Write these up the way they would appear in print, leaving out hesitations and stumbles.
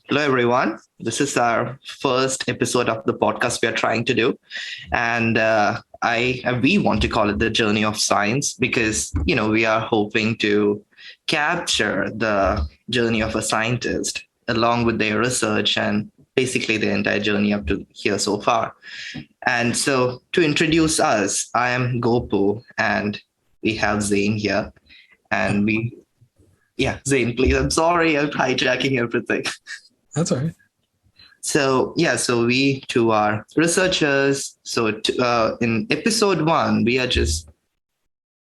Hello, everyone. This is our first episode of the podcast we are trying to do, and we want to call it the journey of science because we are hoping to capture the journey of a scientist along with their research and basically the entire journey up to here so far. And so, to introduce us, I am Gopu, and we have Zane here, and Zane, please. I'm sorry, I'm hijacking everything. That's all right. So we two are researchers. In episode one, we are just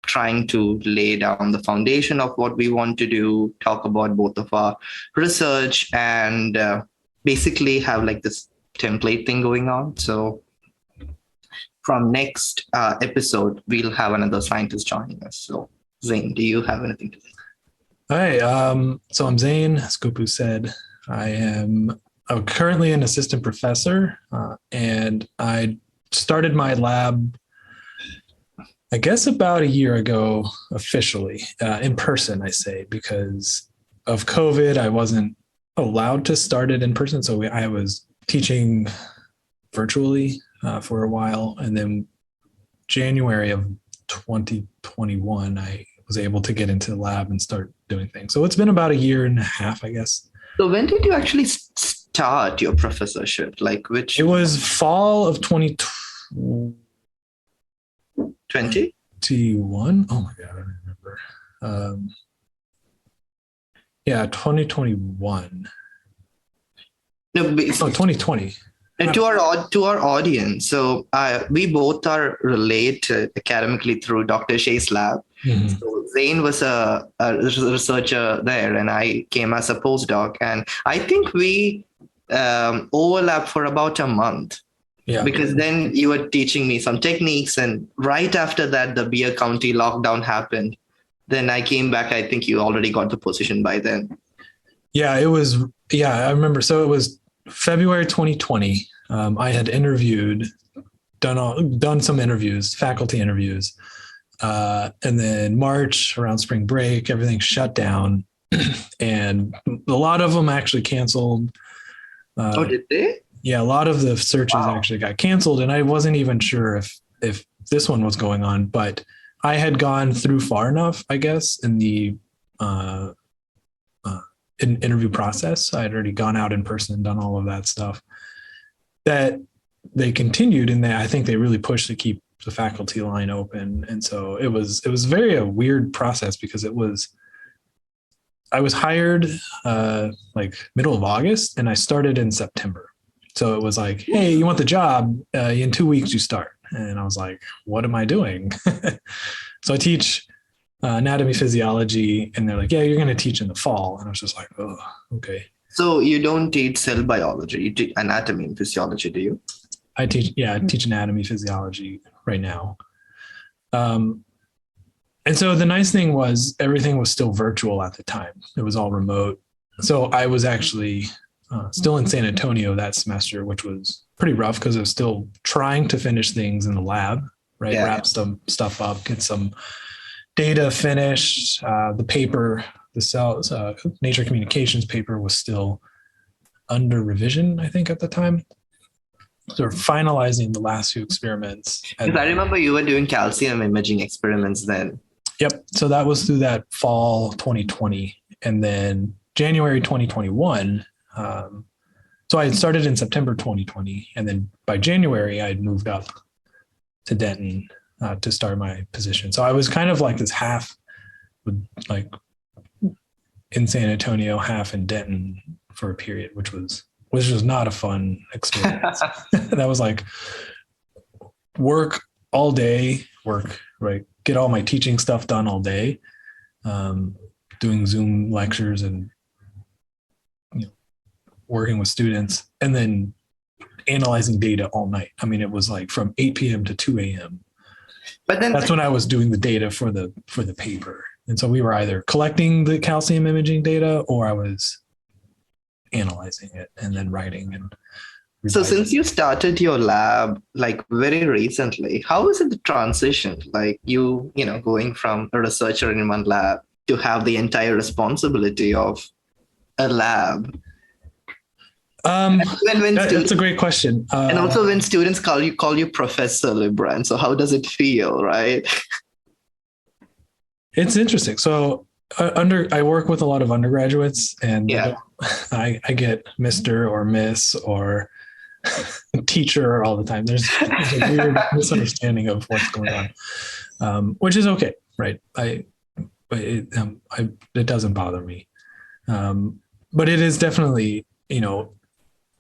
trying to lay down the foundation of what we want to do, talk about both of our research, and basically have like this template thing going on. So from next episode, we'll have another scientist joining us. So Zane, do you have anything to say? Hi, so I'm Zane, as Gopu said. I'm currently an assistant professor, and I started my lab, I guess, about a year ago, officially, in person, I say, because of COVID. I wasn't allowed to start it in person, so I was teaching virtually for a while, and then January of 2021, I was able to get into the lab and start doing things. So it's been about a year and a half, I guess. So when did you actually start your professorship? Like which? It was fall of 2020. 21. Oh my God, I don't remember. 2021. No, 2020. To our audience, so we both are related academically through Dr. Shea's lab. Mm-hmm. So Zane was a researcher there, and I came as a postdoc. And I think we overlapped for about a month. Yeah. Because then you were teaching me some techniques, and right after that, the Beer County lockdown happened. Then I came back. I think you already got the position by then. Yeah, it was. Yeah, I remember. So it was February 2020. I had done some interviews, faculty interviews, and then March, around spring break, everything shut down, and a lot of them actually canceled. Did they? Yeah, a lot of the searches actually got canceled, and I wasn't even sure if this one was going on, but I had gone through far enough, I guess, in the interview process. I had already gone out in person, done all of that stuff, that they continued, and I think they really pushed to keep the faculty line open. And so it was very a weird process because I was hired like middle of August, and I started in September. So it was like, hey, you want the job? In 2 weeks you start. And I was like, what am I doing? So I teach anatomy, physiology, and they're like, yeah, you're going to teach in the fall. And I was just like, oh, okay. So you don't teach cell biology, you teach anatomy and physiology, do you? I teach anatomy, physiology right now. And so the nice thing was everything was still virtual at the time. It was all remote. So I was actually still in San Antonio that semester, which was pretty rough because I was still trying to finish things in the lab, right? Yeah. Wrap some stuff up, get some data finished. The paper, the cells, Nature Communications paper was still under revision, I think, at the time. So we're finalizing the last few experiments. Because I remember you were doing calcium imaging experiments then. Yep. So that was through that fall 2020. And then January 2021. So I had started in September 2020. And then by January, I had moved up to Denton to start my position. So I was kind of like this half, like in San Antonio, half in Denton for a period, which was not a fun experience. That was like work all day, right? Get all my teaching stuff done all day, doing Zoom lectures and working with students, and then analyzing data all night. I mean, it was like from 8 p.m. to 2 a.m. But then that's when I was doing the data for the paper. And so we were either collecting the calcium imaging data or I was analyzing it and then writing and revising. So since you started your lab like very recently, how is it the transition? Like you going from a researcher in one lab to have the entire responsibility of a lab? When That's a great question. and also when students call you Professor Libran, so how does it feel, right? It's interesting. So I work with a lot of undergraduates, and they Yeah. don't, I get Mr. or Miss or teacher all the time. There's a weird misunderstanding of what's going on, which is okay, right? It doesn't bother me, but it is definitely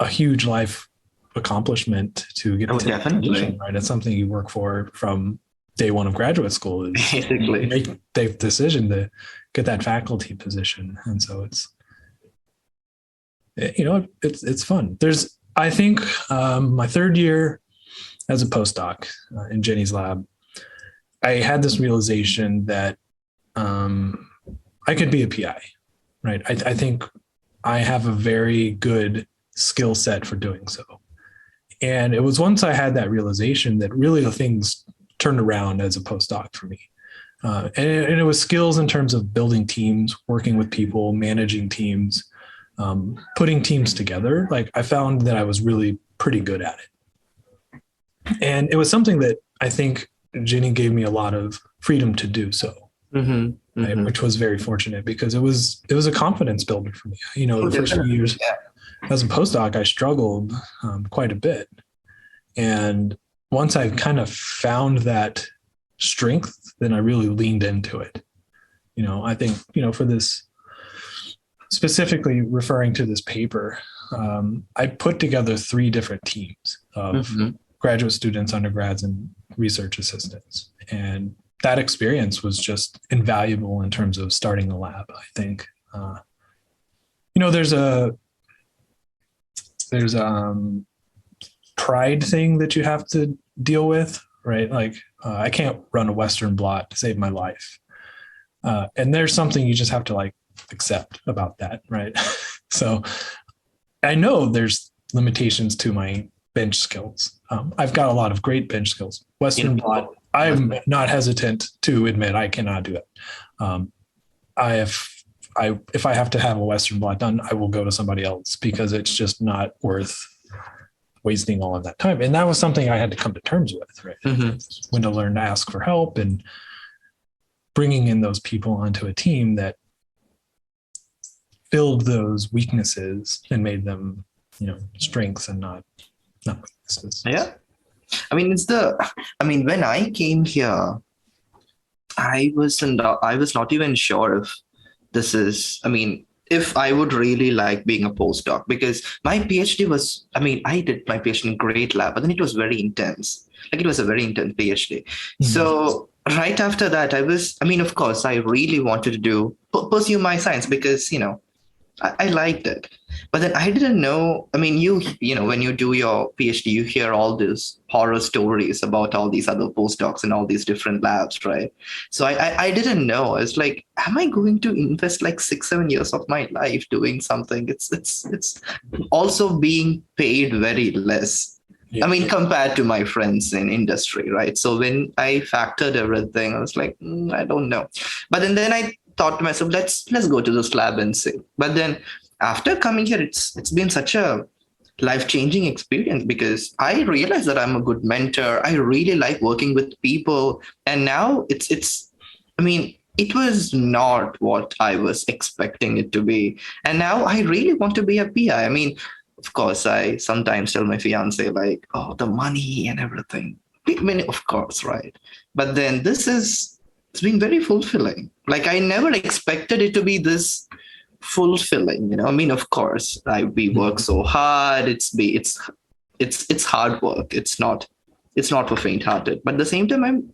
a huge life accomplishment to get Oh, to that position, definitely. right? It's something you work for from day one of graduate school. Is Basically. make the decision to get that faculty position, and so it's fun. I think my third year as a postdoc in Jenny's lab, I had this realization that I could be a PI, right? I think I have a very good skill set for doing so. And it was once I had that realization that really things turned around as a postdoc for me. And it was skills in terms of building teams, working with people, managing teams, putting teams together. Like I found that I was really pretty good at it. And it was something that I think Jenny gave me a lot of freedom to do so. Right, which was very fortunate because it was a confidence builder for me. The first few years as a postdoc, I struggled quite a bit. And once I kind of found that strength, then I really leaned into it. I think, for this, specifically referring to this paper, I put together 3 different teams of graduate students, undergrads, and research assistants. And that experience was just invaluable in terms of starting a lab, I think. There's a pride thing that you have to deal with, right? Like I can't run a Western blot to save my life. And there's something you just have to accept about that, right? So I know there's limitations to my bench skills. I've got a lot of great bench skills. Western blot, I'm not hesitant to admit I cannot do it. If I have to have a Western blot done, I will go to somebody else because it's just not worth wasting all of that time. And that was something I had to come to terms with, right? When to learn to ask for help and bringing in those people onto a team that filled those weaknesses and made them, strengths and not weaknesses. Yeah. When I came here, I was not even sure if this is, if I would really like being a postdoc, because my PhD was, I did my PhD in great lab, but then it was very intense. It was a very intense PhD. So right after that, of course, I really wanted to pursue my science because, I liked it. But then I didn't know, when you do your PhD, you hear all these horror stories about all these other postdocs in all these different labs, right? So I didn't know. It's like, am I going to invest 6-7 years of my life doing something? It's also being paid very less. Yeah. Compared to my friends in industry, right? So when I factored everything, I was like, I don't know. But then I thought to myself, let's go to this lab and see. But then after coming here, it's been such a life-changing experience because I realized that I'm a good mentor. I really like working with people. And now it was not what I was expecting it to be. And now I really want to be a PI. Of course, I sometimes tell my fiance oh, the money and everything. Of course, right? But then it's been very fulfilling. I never expected it to be this fulfilling. Of course, we work so hard. It's hard work. It's not for faint-hearted. But at the same time, I'm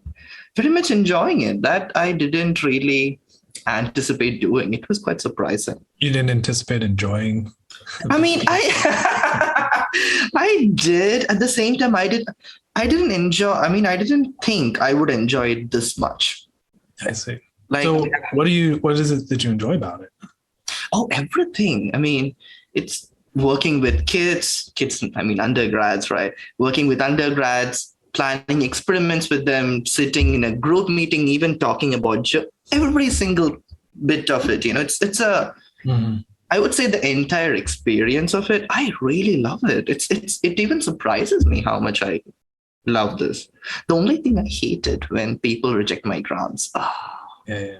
very much enjoying it. That I didn't really anticipate doing. It was quite surprising. You didn't anticipate enjoying? I did. At the same time, I didn't enjoy. I didn't think I would enjoy it this much. I see. So what is it that you enjoy about it? Oh, everything. It's working with kids, undergrads, right? Working with undergrads, planning experiments with them, sitting in a group meeting, even talking about every single bit of it. I would say the entire experience of it, I really love it. It even surprises me how much I love this. The only thing I hate it when people reject my grants. Ah, Yeah.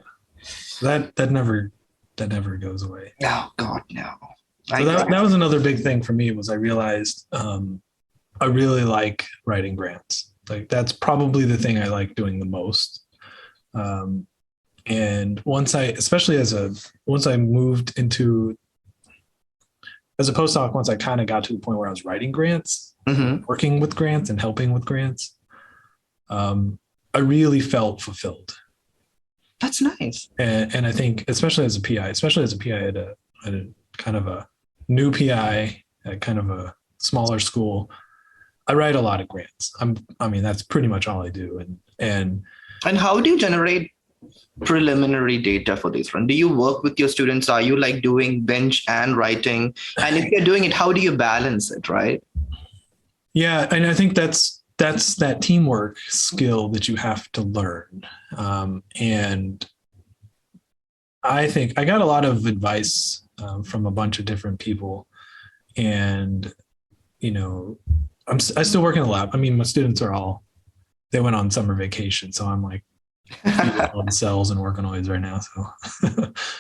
That never goes away. oh God, no. So that was another big thing for me was I realized I really like writing grants. Like that's probably the thing I like doing the most. And once I moved into as a postdoc, once I kind of got to the point where I was writing grants, working with grants and helping with grants, I really felt fulfilled. That's nice. And I think, especially as a PI, at a kind of a new PI at kind of a smaller school, I write a lot of grants. I mean, that's pretty much all I do. And how do you generate preliminary data for these runs? Do you work with your students? Are you like doing bench and writing? And if you're doing it, how do you balance it, right? Yeah, and I think that's that teamwork skill that you have to learn. And I think I got a lot of advice from a bunch of different people, and I still work in the lab. I mean, my students they went on summer vacation, so I'm like on cells and organoids right now. So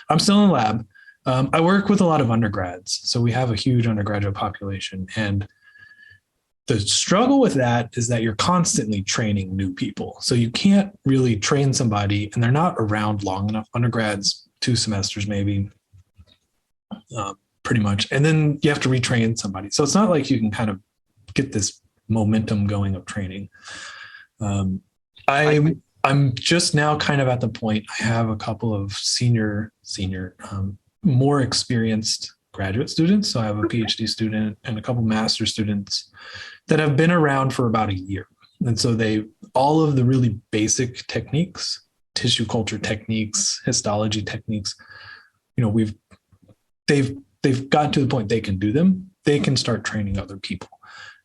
I'm still in the lab. I work with a lot of undergrads, so we have a huge undergraduate population, and the struggle with that is that you're constantly training new people. So you can't really train somebody and they're not around long enough. Undergrads, 2 semesters maybe, pretty much. And then you have to retrain somebody. So it's not like you can kind of get this momentum going of training. I'm just now kind of at the point, I have a couple of senior, more experienced graduate students. So I have a PhD student and a couple master students that have been around for about a year. And so all of the really basic techniques, tissue culture techniques, histology techniques, they've gotten to the point they can do them. They can start training other people.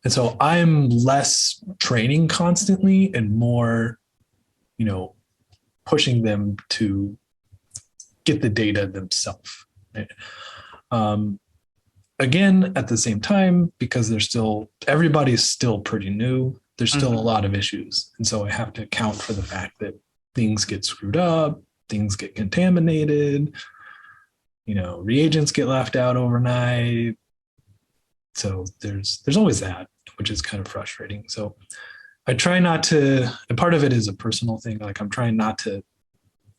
And so I'm less training constantly and more, pushing them to get the data themselves. Again, at the same time, because everybody's still pretty new, there's still a lot of issues. And so I have to account for the fact that things get screwed up, things get contaminated, reagents get left out overnight. So there's always that, which is kind of frustrating. So I try not to, and part of it is a personal thing. Like I'm trying not to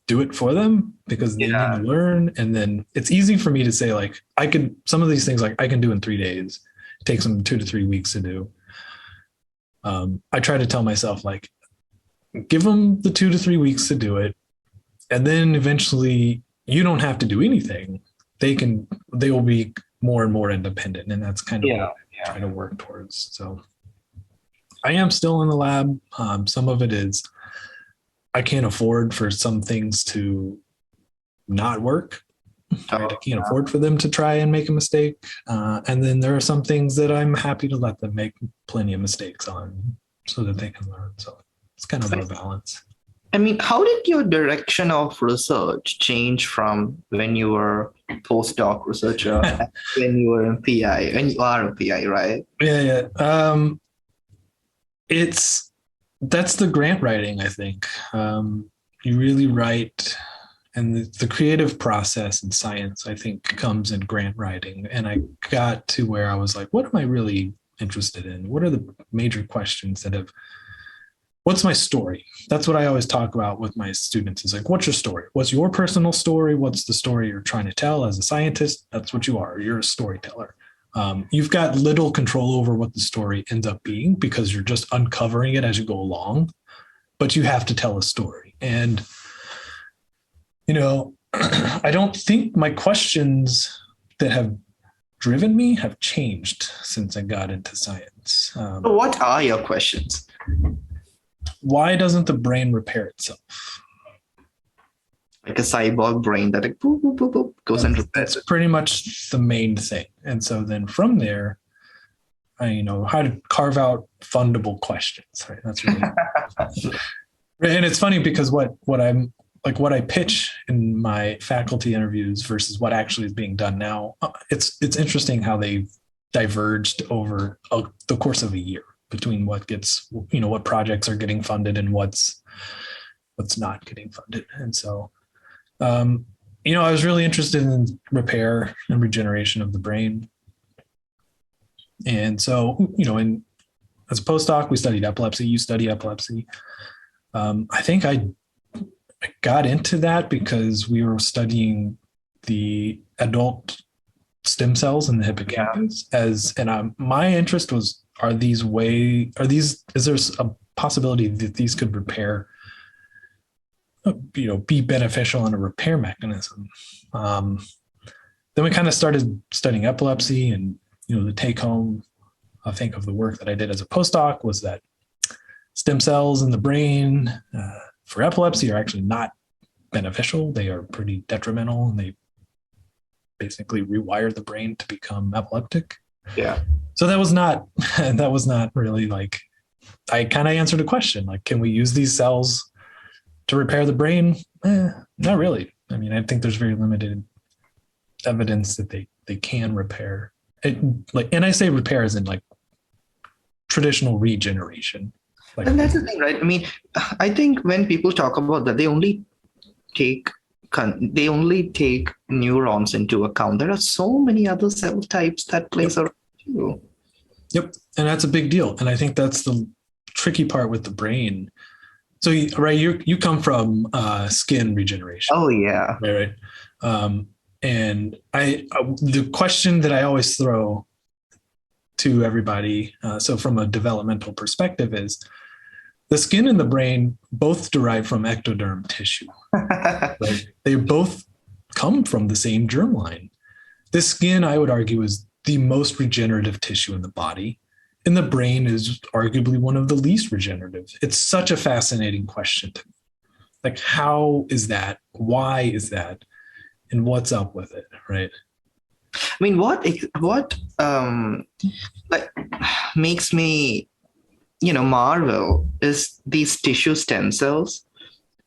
do it for them because they need to learn. And then it's easy for me to say, like, some of these things, like I can do in 3 days. It takes them 2 to 3 weeks to do. I try to tell myself, like, give them the 2 to 3 weeks to do it. And then eventually you don't have to do anything. They will be more and more independent. And that's kind of what I'm trying to work towards. So I am still in the lab. Some of it is, I can't afford for some things to not work. Right? I can't afford for them to try and make a mistake. And then there are some things that I'm happy to let them make plenty of mistakes on so that they can learn. So it's kind of a balance. I mean, how did your direction of research change from when you were postdoc researcher and when you were a PI, when you are a PI, right? Yeah. That's the grant writing, I think. You really write, and the creative process in science, I think, comes in grant writing. And I got to where I was like, what am I really interested in? What are the major questions what's my story? That's what I always talk about with my students is like, what's your story? What's your personal story? What's the story you're trying to tell as a scientist? That's what you are. You're a storyteller. You've got little control over what the story ends up being because you're just uncovering it as you go along, but you have to tell a story. And, I don't think my questions that have driven me have changed since I got into science. So what are your questions? Why doesn't the brain repair itself? Like a cyborg brain that like, boop, boop, boop, boop, goes and repairs. That's pretty much the main thing. And so then from there, how to carve out fundable questions. Right? That's really, and it's funny because what I'm like what I pitch in my faculty interviews versus what actually is being done now, it's interesting how they've diverged over the course of a year between what gets, what projects are getting funded and what's not getting funded. And so, I was really interested in repair and regeneration of the brain. And so, as a postdoc, we studied epilepsy. You study epilepsy. I think I got into that because we were studying the adult stem cells in the hippocampus my interest was, is there a possibility that these could repair, be beneficial in a repair mechanism? Then we kind of started studying epilepsy, and, the take home, I think, of the work that I did as a postdoc was that stem cells in the brain for epilepsy are actually not beneficial. They are pretty detrimental, and they basically rewire the brain to become epileptic. Yeah. So that was not really like, I kind of answered a question, like, can we use these cells to repair the brain? Not really. I mean, I think there's very limited evidence that they can repair it. And I say repair as in like traditional regeneration. And that's the thing, right? I mean, I think when people talk about that, they only take neurons into account. There are so many other cell types that plays a role too. Yep, and that's a big deal. And I think that's the tricky part with the brain. So, right, you come from skin regeneration. Oh yeah, right. And the question that I always throw to everybody, so from a developmental perspective, is the skin and the brain both derive from ectoderm tissue. Right? They both come from the same germline. The skin, I would argue, is the most regenerative tissue in the body, and the brain is arguably one of the least regenerative. It's such a fascinating question to me. Like, how is that? Why is that? And what's up with it, right? I mean, what like makes me, marvel is these tissue stem cells.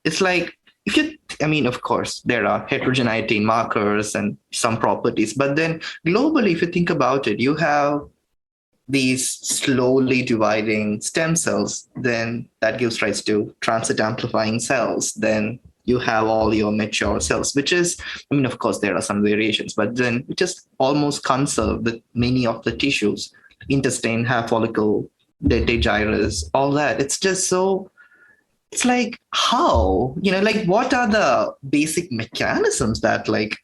It's like, of course, there are heterogeneity markers and some properties, but then globally, if you think about it, you have these slowly dividing stem cells, then that gives rise to transit amplifying cells. Then you have all your mature cells, which is, of course, there are some variations, but then it just almost conserve with many of the tissues, intestine, hair follicle, dentate gyrus, all that. It's just so, it's like, how, what are the basic mechanisms that like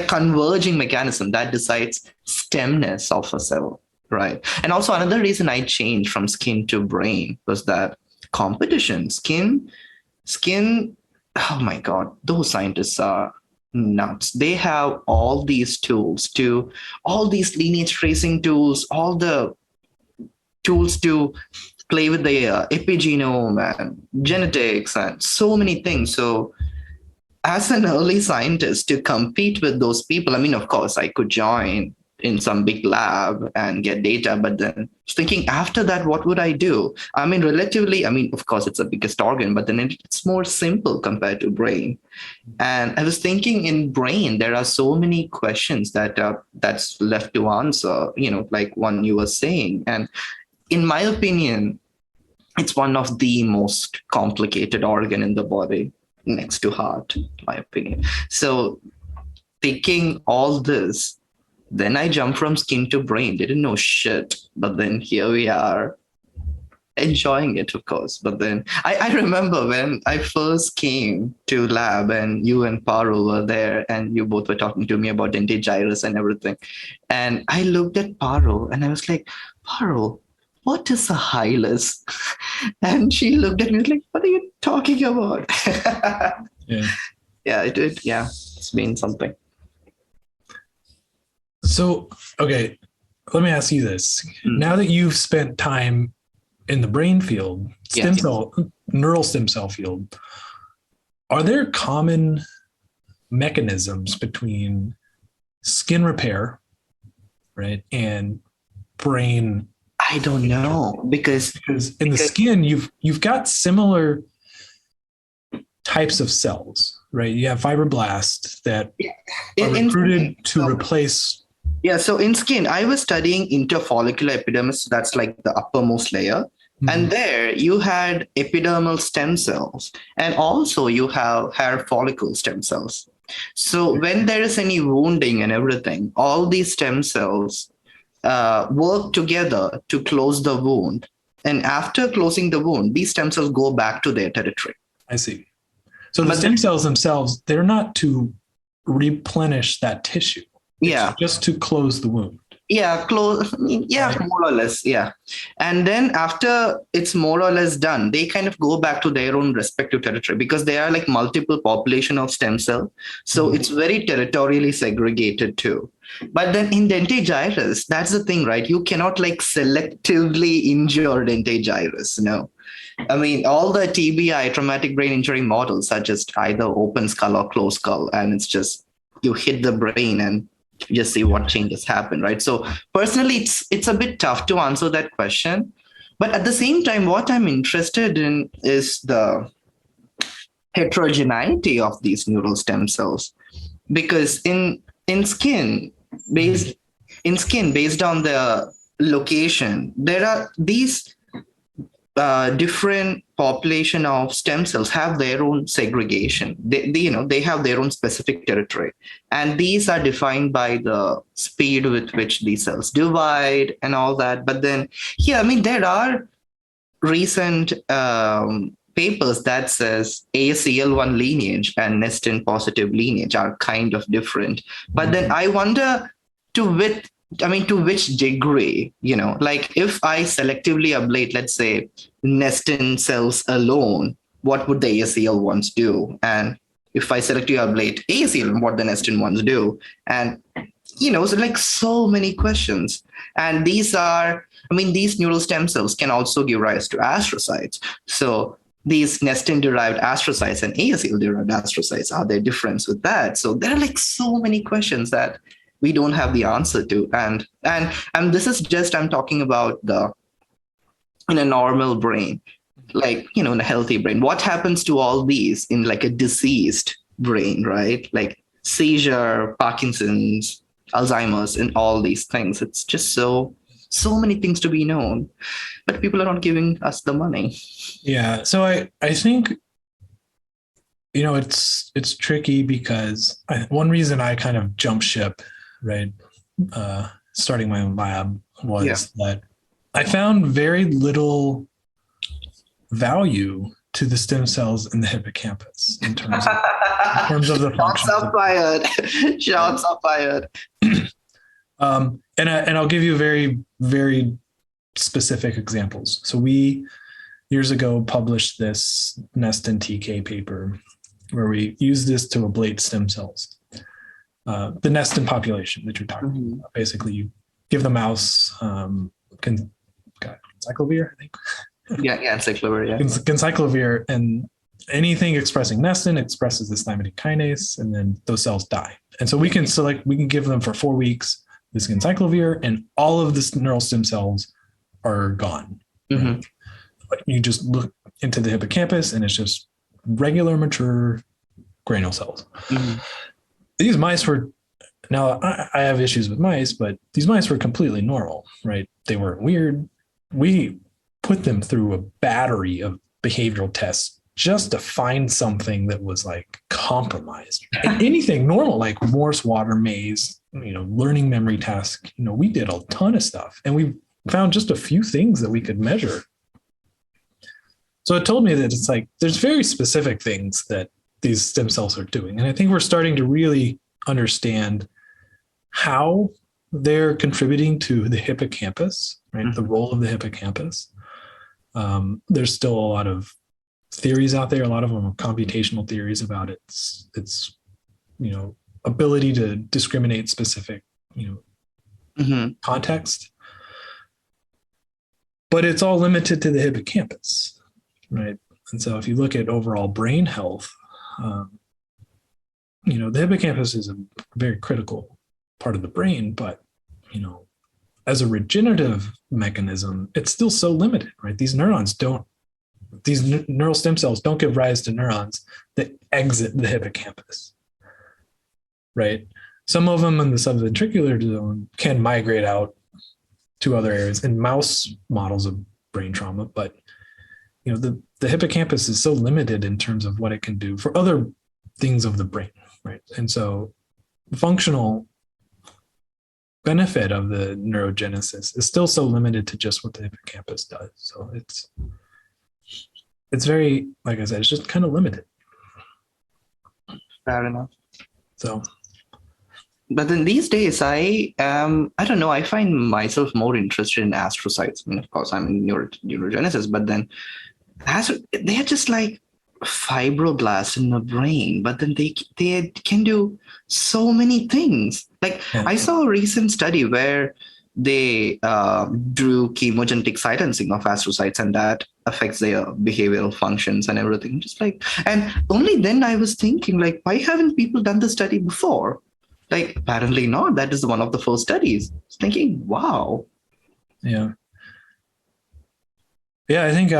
converging mechanism that decides stemness of a cell, right? And also another reason I changed from skin to brain was that competition. Skin, oh my God, those scientists are nuts. They have all these tools all these lineage tracing tools, all the tools to play with the epigenome and genetics and so many things. So as an early scientist, to compete with those people, of course, I could join in some big lab and get data, but then thinking after that, what would I do? Relatively, of course, it's a biggest organ, but then it's more simple compared to brain. And I was thinking in brain, there are so many questions that's left to answer, like one you were saying. And in my opinion, it's one of the most complicated organ in the body, next to heart, in my opinion. So thinking all this, then I jumped from skin to brain. Didn't know shit. But then here we are, enjoying it, of course. But then I remember when I first came to lab and you and Paro were there and you both were talking to me about dentate gyrus and everything. And I looked at Paro and I was like, Paro, what is a hilus? And she looked at me like, what are you talking about? Yeah, it did. Yeah, it's been something. So, okay, let me ask you this. Now that you've spent time in the brain field, neural stem cell field, are there common mechanisms between skin repair, right, and brain? I don't know because in the skin you've got similar types of cells, right? You have fibroblasts that Yeah. are recruited to So, replace. yeah, so in skin, I was studying interfollicular epidermis. So that's like the uppermost layer. And Mhm. there you had epidermal stem cells, and also you have hair follicle stem cells. So when there is any wounding and everything, all these stem cells work together to close the wound. And after closing the wound, these stem cells go back to their territory. I see. So the But stem then, cells themselves, they're not to replenish that tissue. It's yeah, just to close the wound. yeah, close. Yeah, Right. more or less. Yeah. And then after it's more or less done, they kind of go back to their own respective territory because they are like multiple population of stem cell. So Mhm. it's very territorially segregated too. But then in dentate gyrus, that's the thing, right? You cannot like selectively injure dentate gyrus. No. I mean, all the TBI, traumatic brain injury models, are just either open skull or closed skull. And it's just you hit the brain and you just see what changes happen, right? So personally, it's a bit tough to answer that question. But at the same time, what I'm interested in is the heterogeneity of these neural stem cells. Because in skin, Mhm. based based on the location, there are these different population of stem cells have their own segregation. They have their own specific territory, and these are defined by the speed with which these cells divide and all that. But then, yeah, I mean, there are recent papers that says ASCL1 lineage and nestin positive lineage are kind of different. But then I wonder to which to which degree, like if I selectively ablate, let's say, nestin cells alone, what would the ASCL ones do? And if I selectively ablate ASCL, what the nestin ones do? And so like so many questions. And these neural stem cells can also give rise to astrocytes. So these nestin derived astrocytes and ASL derived astrocytes, are there difference with that? So there are like so many questions that we don't have the answer to. And this is just, I'm talking about the in a normal brain, like, in a healthy brain. What happens to all these in like a diseased brain, right? Like seizure, Parkinson's, Alzheimer's, and all these things. It's just so many things to be known, but people are not giving us the money. Yeah. So I think, it's tricky because one reason I kind of jump ship, right? Starting my own lab Yeah. was that I found very little value to the stem cells in the hippocampus in terms of the Shots functions. are fired. Shots are fired. And I'll give you very, very specific examples. So we years ago published this Nestin TK paper where we used this to ablate stem cells. The Nestin population that you're talking about. Basically, you give the mouse cyclovir, I think. Yeah, encyclopedia. Yeah. Cyclovir, and anything expressing Nestin expresses this thymidine kinase, and then those cells die. And so we can give them for 4 weeks this encyclovir, and all of the neural stem cells are gone. Right? You just look into the hippocampus, and it's just regular mature granule cells. These mice were, now I have issues with mice, but these mice were completely normal, right? They weren't weird. We put them through a battery of behavioral tests just to find something that was like compromised. Anything normal, like Morse water maze, learning memory task, we did a ton of stuff, and we found just a few things that we could measure. So it told me that it's like there's very specific things that these stem cells are doing. And I think we're starting to really understand how they're contributing to the hippocampus, right? The role of the hippocampus. There's still a lot of theories out there. A lot of them are computational theories about its ability to discriminate specific, context. But it's all limited to the hippocampus, right? And so if you look at overall brain health, the hippocampus is a very critical part of the brain, but, as a regenerative mechanism, it's still so limited, right? These neurons don't these neural stem cells don't give rise to neurons that exit the hippocampus, right? Some of them in the subventricular zone can migrate out to other areas in mouse models of brain trauma, but the hippocampus is so limited in terms of what it can do for other things of the brain, right? And so the functional benefit of the neurogenesis is still so limited to just what the hippocampus does. So it's very, like I said, it's just kind of limited. Fair enough. So, but then these days, I don't know, I find myself more interested in astrocytes. I mean, of course, I'm in neurogenesis, but then they're just like fibroblasts in the brain, but then they can do so many things. Like I saw a recent study where they drew chemogenetic silencing of astrocytes, and that affects their behavioral functions and everything. Just like, and only then I was thinking, like, why haven't people done the study before? Like, apparently not. That is one of the first studies. I was thinking, wow. Yeah. I think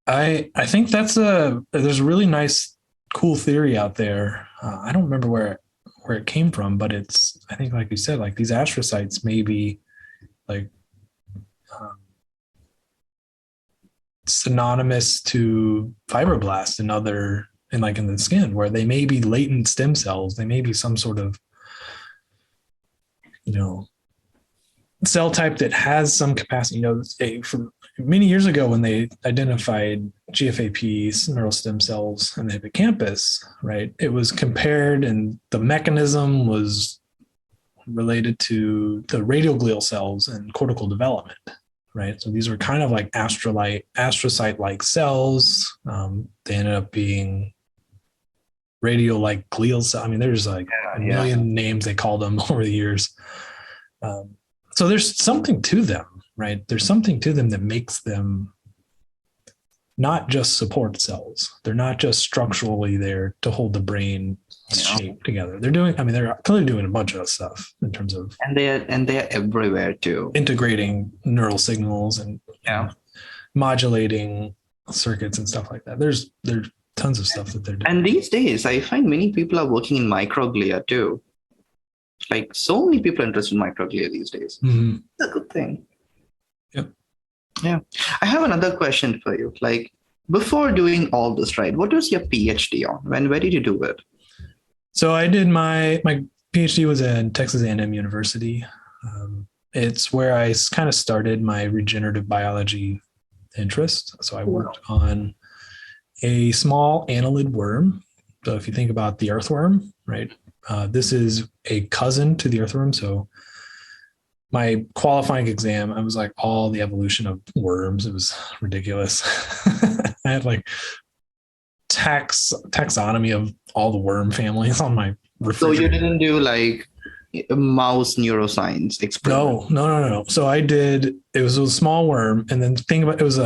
I think there's a really nice, cool theory out there. I don't remember where it came from, but it's, I think, like you said, like these astrocytes may be like synonymous to fibroblasts and other, and like in the skin, where they may be latent stem cells. They may be some sort of, cell type that has some capacity. From many years ago when they identified GFAP neural stem cells in the hippocampus, right? It was compared, and the mechanism was related to the radial cells and cortical development, right? So these were kind of like astrocyte-like cells. They ended up being radial-like glial cells. I mean, there's like a million names they called them over the years. So there's something to them, right? There's something to them that makes them not just support cells. They're not just structurally there to hold the brain shape together. They're clearly doing a bunch of stuff in terms of, and they're everywhere too, integrating neural signals and modulating circuits and stuff like that. There's tons of stuff that they're doing. And these days, I find many people are working in microglia too. Like, so many people are interested in microglia these days. Mm-hmm. It's a good thing. Yep. Yeah. I have another question for you. Like, before doing all this, right, what was your PhD on? Where did you do it? So I did my PhD was in Texas A&M University. It's where I kind of started my regenerative biology interest. So I worked on a small annelid worm. So if you think about the earthworm, right? This is a cousin to the earthworm. So my qualifying exam, I was like all the evolution of worms. It was ridiculous. I had like taxonomy of all the worm families on my refrigerator. So you didn't do like mouse neuroscience experiment? No. So I did, it was a small worm, and then think about it was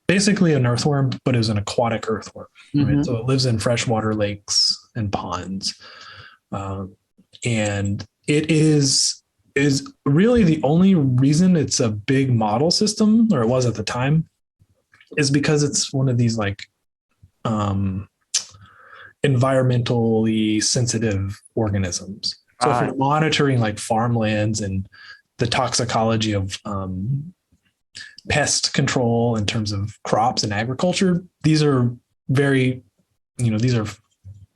basically an earthworm, but it was an aquatic earthworm. Mm-hmm. Right? So it lives in freshwater lakes and ponds. And it is really the only reason it's a big model system, or it was at the time, is because it's one of these like environmentally sensitive organisms. So if you're monitoring like farmlands and the toxicology of pest control in terms of crops and agriculture, these are very, these are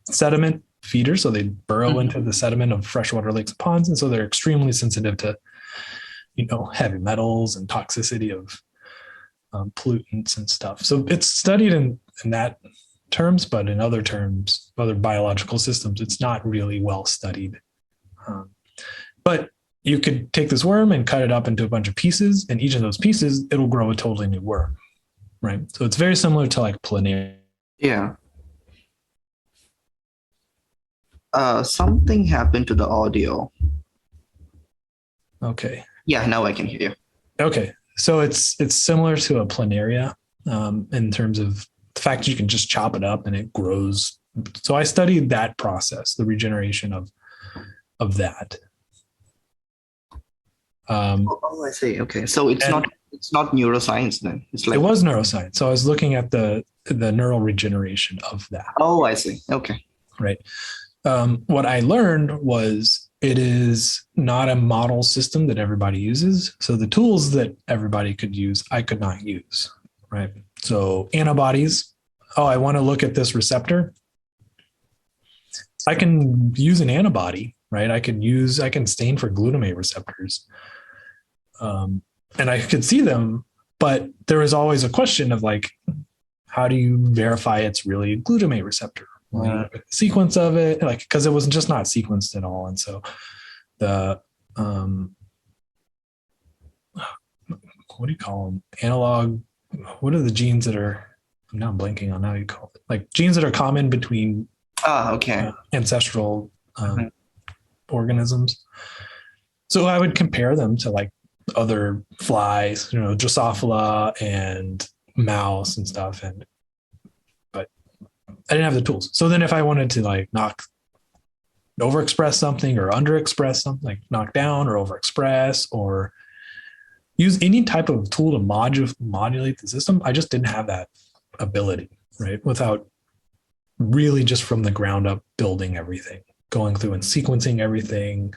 sediment feeders. So they burrow into the sediment of freshwater lakes and ponds. And so they're extremely sensitive to, heavy metals and toxicity of pollutants and stuff. So it's studied in that terms, but in other terms, other biological systems, it's not really well studied. But you could take this worm and cut it up into a bunch of pieces, and each of those pieces, it'll grow a totally new worm, right? So it's very similar to like planaria. Yeah. Something happened to the audio. Okay. Yeah, now I can hear you. Okay. So it's similar to a planaria in terms of the fact that you can just chop it up and it grows. So I studied that process, the regeneration of that. I see. Okay. So it's not It's not neuroscience then. It's It like, was neuroscience. So I was looking at the neural regeneration of that. oh, I see. Okay. Right. What I learned was it is not a model system that everybody uses. So the tools that everybody could use, I could not use. Right. So antibodies. Oh, I want to look at this receptor. I can use an antibody, right? I can stain for glutamate receptors. And I could see them, but there was always a question of like, how do you verify it's really a glutamate receptor? Well, you look at the sequence of it, like, because it was just not sequenced at all. And so the, what do you call them? Analog, what are the genes that are, I'm now blanking on how you call it, like genes that are common between Okay. ancestral Mhm. organisms. So I would compare them to like other flies, Drosophila and mouse and stuff. But I didn't have the tools. So then if I wanted to like overexpress something or underexpress something, like knock down or overexpress or use any type of tool to modulate the system, I just didn't have that ability, right? Without really just from the ground up building everything, going through and sequencing everything.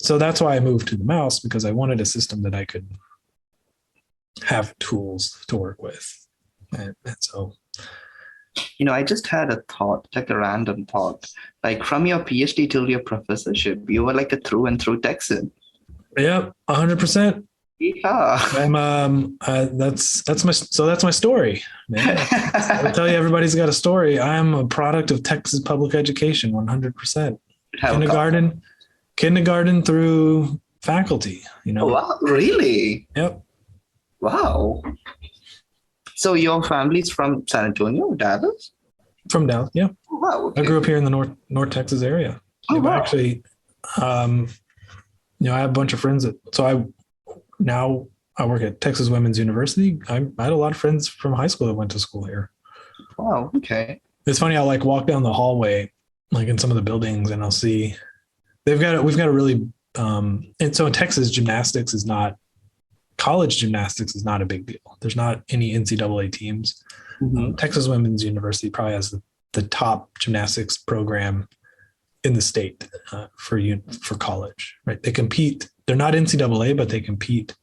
So that's why I moved to the mouse, because I wanted a system that I could have tools to work with. And so, I just had a thought, like a random thought. Like from your PhD till your professorship, you were like a through and through Texan. yeah, 100%. Yeah. That's my story, man. I would tell you, everybody's got a story. I'm a product of Texas public education, 100%. Have a Kindergarten through faculty, Oh, wow, really? Yep. Wow. So your family's from San Antonio, Dallas? From Dallas. Yeah. Oh, wow. Okay. I grew up here in the North Texas area. Oh, wow. Actually, I have a bunch of friends now I work at Texas Women's University. I had a lot of friends from high school that went to school here. Wow. Okay. It's funny. I'll like walk down the hallway, like in some of the buildings, and I'll see we've got a really, and so in Texas, college gymnastics is not a big deal. There's not any NCAA teams. Mm-hmm. Texas Women's University probably has the top gymnastics program in the state for college, right? They compete. They're not NCAA, but they compete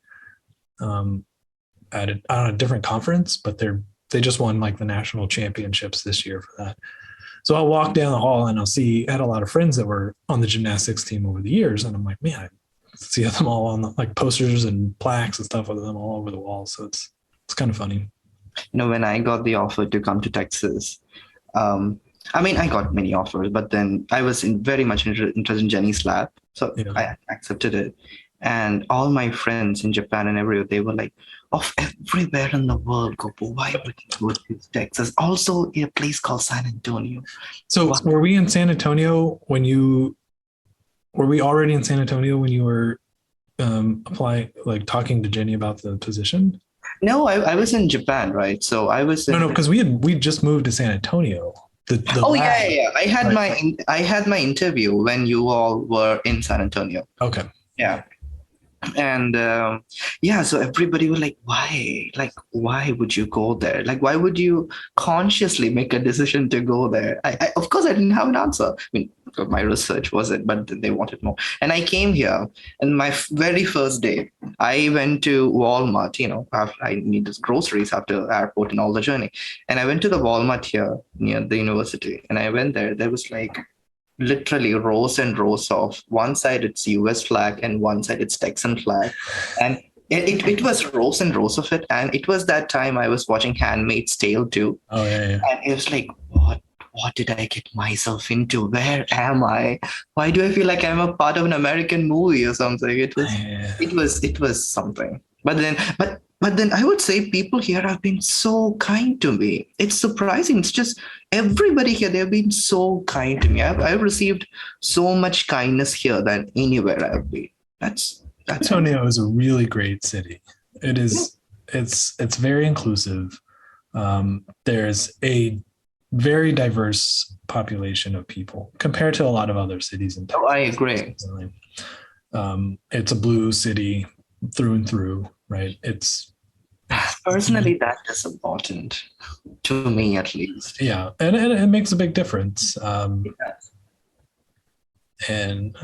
on a different conference. But they just won like the national championships this year for that. So I'll walk down the hall and I had a lot of friends that were on the gymnastics team over the years, and I'm like, man, I see them all on like posters and plaques and stuff with them all over the wall. So it's kind of funny. When I got the offer to come to Texas, I got many offers, but then I was very much interested in Jenny's lab. So yeah. I accepted it. And all my friends in Japan and everywhere, they were like, of everywhere in the world, Gopu, why would you go to Texas? Also, a place called San Antonio. So were we in San Antonio were we already in San Antonio when you were applying, like talking to Jenny about the position? No, I was in Japan, right? So I was no, because we just moved to San Antonio. Yeah. I had my interview when you all were in San Antonio. Okay. Yeah. And so everybody was like, why? Like, why would you go there? Like, why would you consciously make a decision to go there? Of course, I didn't have an answer. I mean, my research was it, but they wanted more. And I came here, and my very first day, I went to Walmart. I needed groceries after airport and all the journey. And I went to the Walmart here near the university, and I went there. There was like literally rows and rows of one side it's US flag and one side it's Texan flag, and it was rows and rows of it. And it was that time I was watching Handmaid's Tale too. Oh yeah. And it was like, what did I get myself into? Where am I? Why do I feel like I'm a part of an American movie or something? It was something. But then I would say people here have been so kind to me. It's surprising. It's just everybody here, they've been so kind to me. I've received so much kindness here than anywhere I've been. That's Antonio is a really great city. It is. Yeah. It's very inclusive. There's a very diverse population of people compared to a lot of other cities in Texas. I agree. It's a blue city. through and through, right? Personally, that is important to me, at least. Yeah, and it makes a big difference. And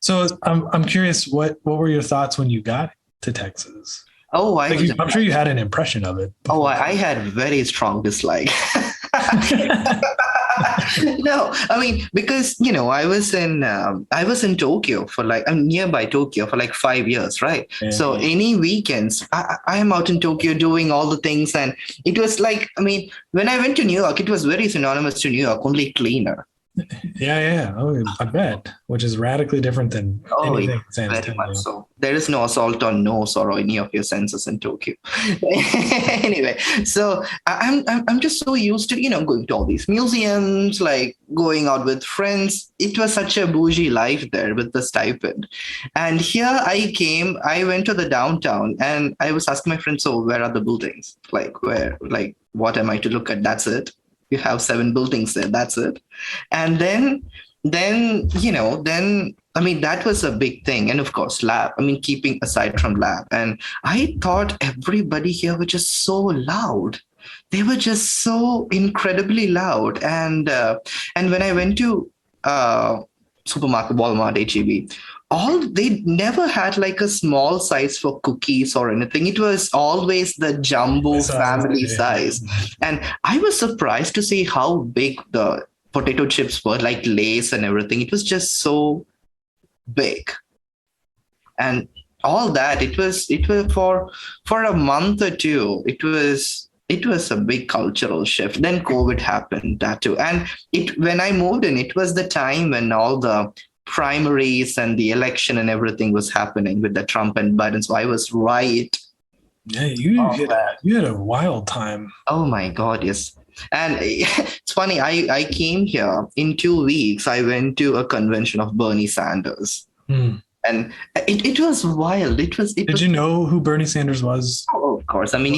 so I'm curious, what were your thoughts when you got to Texas? Oh, I'm sure you had an impression of it Oh, before. I had very strong dislike. No, I mean, because I was in Tokyo for like I'm nearby Tokyo for like 5 years, right? Yeah. So any weekends, I am out in Tokyo doing all the things, and it was like, I mean, when I went to New York, it was very synonymous to New York, only cleaner. Yeah. Oh, I bet, which is radically different than Oh, yeah, anything San very much Antonio. so. There is no assault on nose or any of your senses in Tokyo. Anyway, so I'm just so used to going to all these museums, like going out with friends. It was such a bougie life there with the stipend, and here I came. I went to the downtown, and I was asking my friends, "So where are the buildings? Like where? Like what am I to look at? That's it. You have 7 buildings there. That's it." And then I mean that was a big thing. And of course lab, I mean, keeping aside from lab, and I thought everybody here were just so loud. They were just so incredibly loud. And when I went to supermarket, Walmart, HEB, all they never had like a small size for cookies or anything. It was always the jumbo family size. And I was surprised to see how big the potato chips were, like Lays and everything. It was just so big. And all that, it was for a month or two, it was a big cultural shift. Then COVID happened, that too. And it when I moved in, it was the time when all the primaries and the election and everything was happening with the Trump and Biden. So I was right. Yeah, you had a wild time. Oh my God, yes. And it's funny, I came here in 2 weeks. I went to a convention of Bernie Sanders. Hmm. And it was wild. Did you know who Bernie Sanders was? Oh, of course. I mean,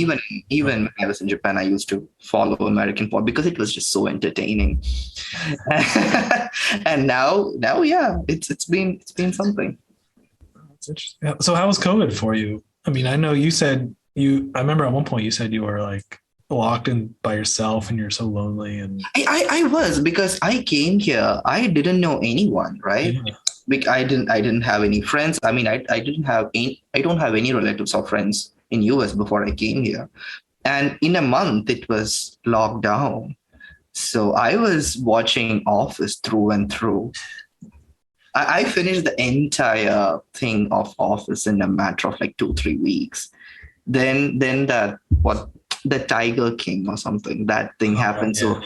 even when I was in Japan, I used to follow American pop because it was just so entertaining. And now, yeah, it's been something. That's interesting. Yeah. So how was COVID for you? I mean, I know you said I remember at one point you said you were like locked in by yourself and you're so lonely. And I was, because I came here, I didn't know anyone, right? yeah. I didn't have any friends. I mean, I don't have any relatives or friends in US before I came here. And in a month it was locked down. So I was watching Office through and through. I finished the entire thing of Office in a matter of like 2-3 weeks. Then that what the Tiger King or something, that thing happened. Yeah. So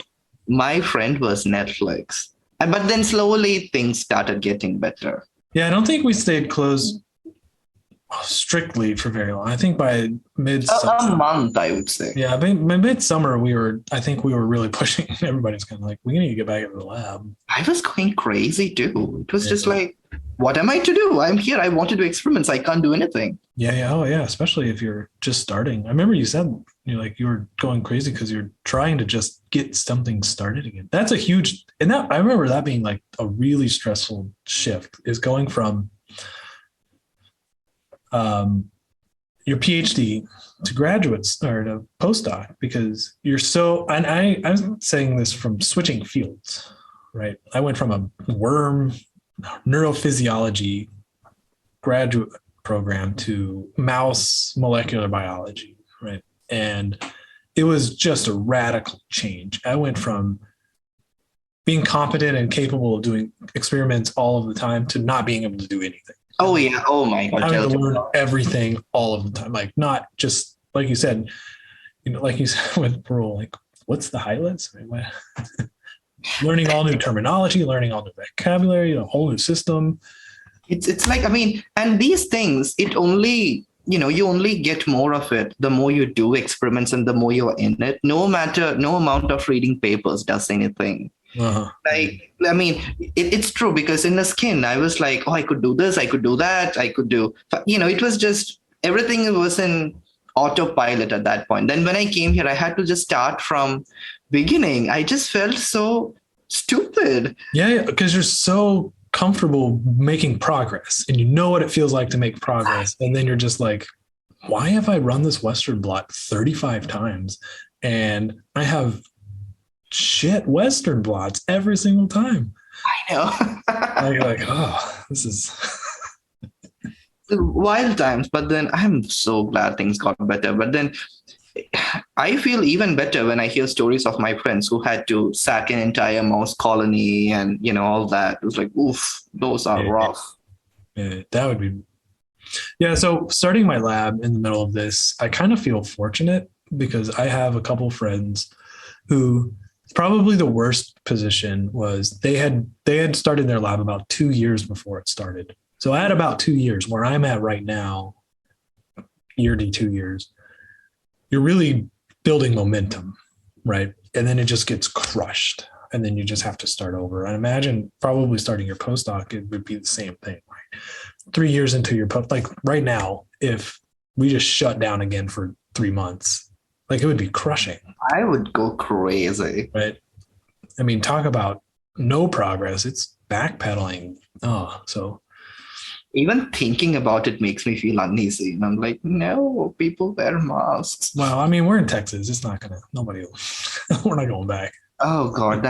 my friend was Netflix. But then slowly things started getting better. Yeah, I don't think we stayed closed strictly for very long. I think by A month, I would say. yeah, by midsummer I think we were really pushing. Everybody's kind of like, we need to get back into the lab. I was going crazy too. It was just like, what am I to do? I'm here. I want to do experiments. I can't do anything. Yeah. Oh, yeah. Especially if you're just starting. I remember you said you were going crazy because you're trying to just get something started again. That's a huge, and that I remember that being like a really stressful shift, is going from your PhD to graduates or to postdoc, because you're so, and I'm saying this from switching fields, right? I went from a worm neurophysiology graduate program to mouse molecular biology, right? And it was just a radical change. I went from being competent and capable of doing experiments all of the time to not being able to do anything. Oh yeah. Oh my God. Having to learn everything all of the time. Like, not just like you said, like you said with parole, like, what's the highlights? I mean, learning all new terminology, learning all new vocabulary, a whole new system. It's like, I mean, and these things, it only, you only get more of it the more you do experiments and the more you're in it. No amount of reading papers does anything. Like, I mean, it's true, because in the skin, I was like, oh, I could do this, I could do that, I could do, it was just, everything was in autopilot at that point. Then when I came here, I had to just start from beginning. I just felt so stupid. Yeah, because you're so comfortable making progress and you know what it feels like to make progress. And then you're just like, why have I run this Western blot 35 times and I have shit Western blots every single time? I know. You're like, oh, this is Wild times, but then I'm so glad things got better. But then I feel even better when I hear stories of my friends who had to sack an entire mouse colony and all that. It was like, oof, those are rough. that would be. Yeah. So starting my lab in the middle of this, I kind of feel fortunate because I have a couple friends who probably the worst position was they had started their lab about 2 years before it started. So I had about 2 years where I'm at right now, yearly 2 years. You're really building momentum, right? And then it just gets crushed. And then you just have to start over. I imagine probably starting your postdoc, it would be the same thing, right? 3 years into your post, like right now, if we just shut down again for 3 months, like it would be crushing. I would go crazy. Right. I mean, talk about no progress. It's backpedaling. Oh, so Even thinking about it makes me feel uneasy. And I'm like, no, people wear masks. well, I mean, we're in Texas. It's not gonna. Nobody. We're not going back. Oh God,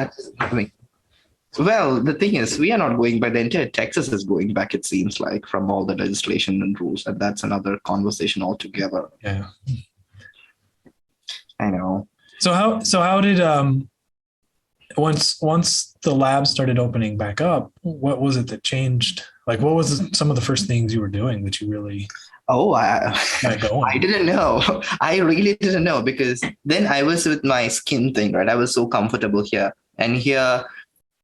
well, the thing is, we are not going back. The entire Texas is going back, it seems like, from all the legislation and rules. And that's another conversation altogether. Yeah. I know. So how did once the lab started opening back up, what was it that changed? Like, what was some of the first things you were doing that you really Oh, got going? I didn't know. I really didn't know because then I was with my skin thing, right? I was so comfortable here. And here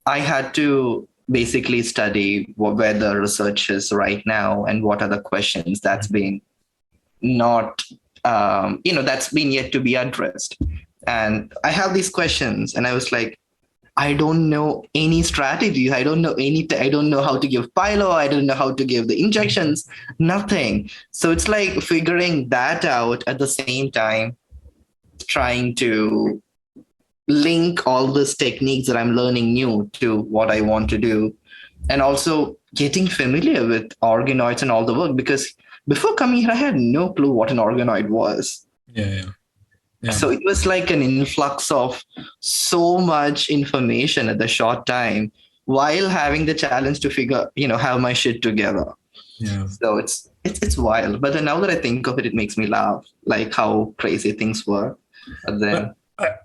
I had to basically study where the research is right now and what are the questions that's been not, that's been yet to be addressed. And I have these questions and I was like, I don't know any strategy. I don't know I don't know how to give pylo. I don't know how to give the injections, nothing. So it's like figuring that out at the same time, trying to link all these techniques that I'm learning new to what I want to do. And also getting familiar with organoids and all the work, because before coming here, I had no clue what an organoid was. Yeah. So it was like an influx of so much information at the short time while having the challenge to have my shit together. Yeah. So it's wild. But then now that I think of it, it makes me laugh, like how crazy things were. But then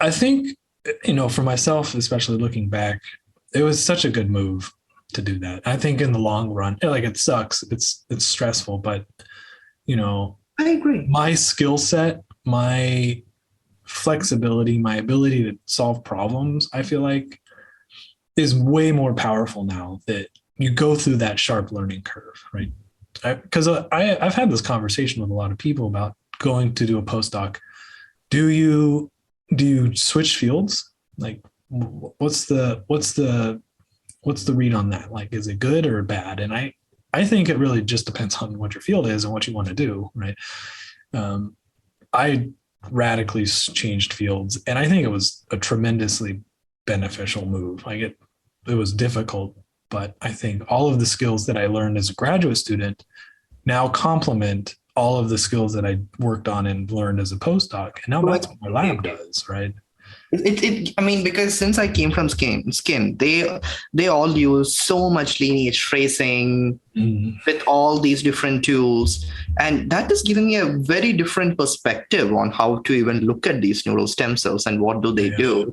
I think, for myself, especially looking back, it was such a good move to do that. I think in the long run, like it sucks. It's stressful, but I agree. My skill set, my flexibility, my ability to solve problems, I feel like is way more powerful now that you go through that sharp learning curve, right? Because I've had this conversation with a lot of people about going to do a postdoc. Do you switch fields? Like, what's the read on that? Like, is it good or bad? And I think it really just depends on what your field is and what you want to do, right? I radically changed fields, and I think it was a tremendously beneficial move. Like it was difficult, but I think all of the skills that I learned as a graduate student now complement all of the skills that I worked on and learned as a postdoc. And now that's what my lab does, right? Because since I came from skin, they all use so much lineage tracing with all these different tools, and that is giving me a very different perspective on how to even look at these neural stem cells and what do they do.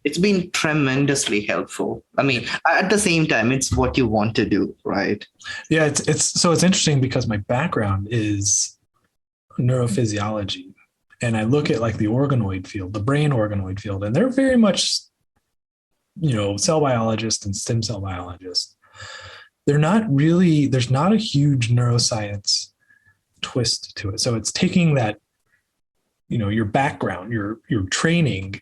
It's been tremendously helpful. I mean, at the same time, it's what you want to do, right? Yeah, it's interesting because my background is neurophysiology. And I look at like the organoid field, the brain organoid field, and they're very much, cell biologists and stem cell biologists. They're not really, there's not a huge neuroscience twist to it. So it's taking that, your background, your training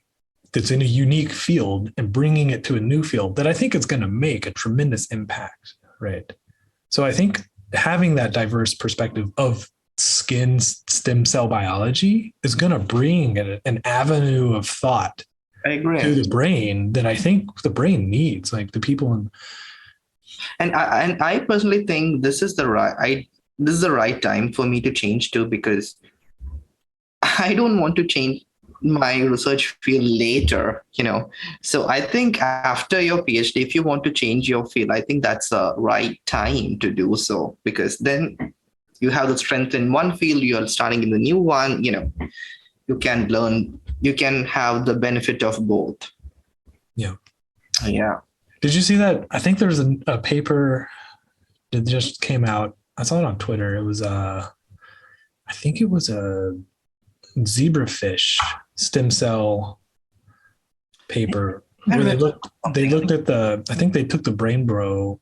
that's in a unique field and bringing it to a new field that I think is going to make a tremendous impact, right? So I think having that diverse perspective of skin stem cell biology is going to bring an avenue of thought I agree. to the brain that I think the brain needs. Like the people And I personally think this is the right time for me to change too, because I don't want to change my research field later. So I think after your PhD, if you want to change your field, I think that's the right time to do so, because then you have the strength in one field, you're starting in the new one. You can learn, you can have the benefit of both. Yeah. Yeah. Did you see that? I think there's a paper that just came out. I saw it on Twitter. It was I think it was a zebrafish stem cell paper where they looked at I think they took the brain bro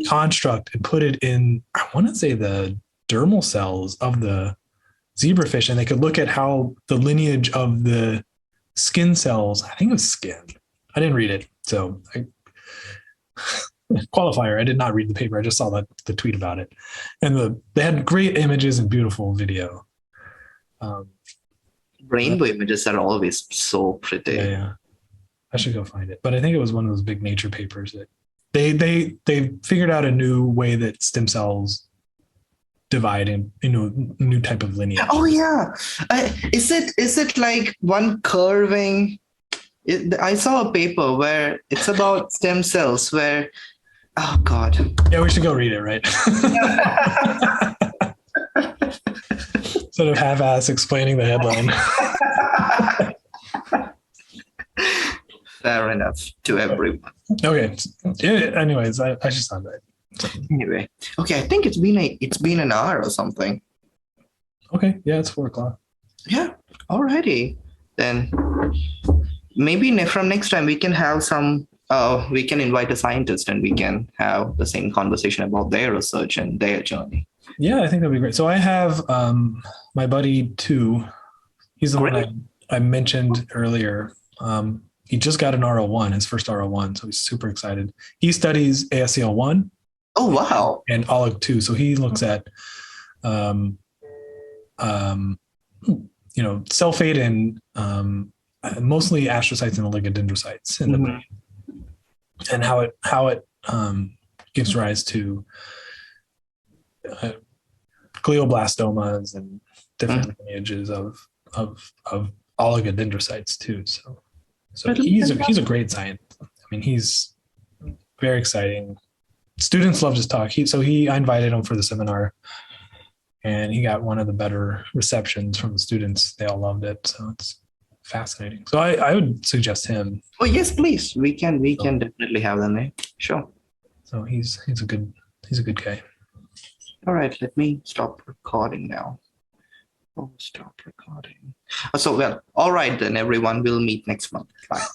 construct and put it in, I want to say, the dermal cells of the zebrafish, and they could look at how the lineage of the skin cells, I think it was skin. I didn't read it. So qualifier, I did not read the paper. I just saw the tweet about it. And they had great images and beautiful video. Rainbow images are always so pretty. Yeah. I should go find it. But I think it was one of those big nature papers that they figured out a new way that stem cells divide in a new type of lineage. Oh yeah, is it like one curving? I saw a paper where it's about stem cells. Where, oh god, Yeah, we should go read it, right? Sort of half-ass explaining the headline. fair enough to everyone. Okay. Yeah, anyways, I should stop that. Anyway, okay, I think it's been an hour or something. Okay. Yeah, it's 4:00. Yeah, alrighty. Then maybe from next time we can have some. We can invite a scientist and we can have the same conversation about their research and their journey. Yeah, I think that'd be great. So I have my buddy too. He's the one I mentioned earlier. He just got an RO1, his first RO1, so he's super excited. He studies ASCL1. Oh wow! And OLIG2. So he looks at sulfate and mostly astrocytes and oligodendrocytes in the brain, and how it gives rise to glioblastomas and different lineages of oligodendrocytes too. So he's a great scientist. I mean, he's very exciting. Students loved his talk. I invited him for the seminar, and he got one of the better receptions from the students. They all loved it. So it's fascinating. So I would suggest him. Oh yes, please. We can definitely have them there. Sure. So he's a good guy. All right, let me stop recording now. Oh, stop recording. So well, all right then, everyone. We'll meet next month. Bye.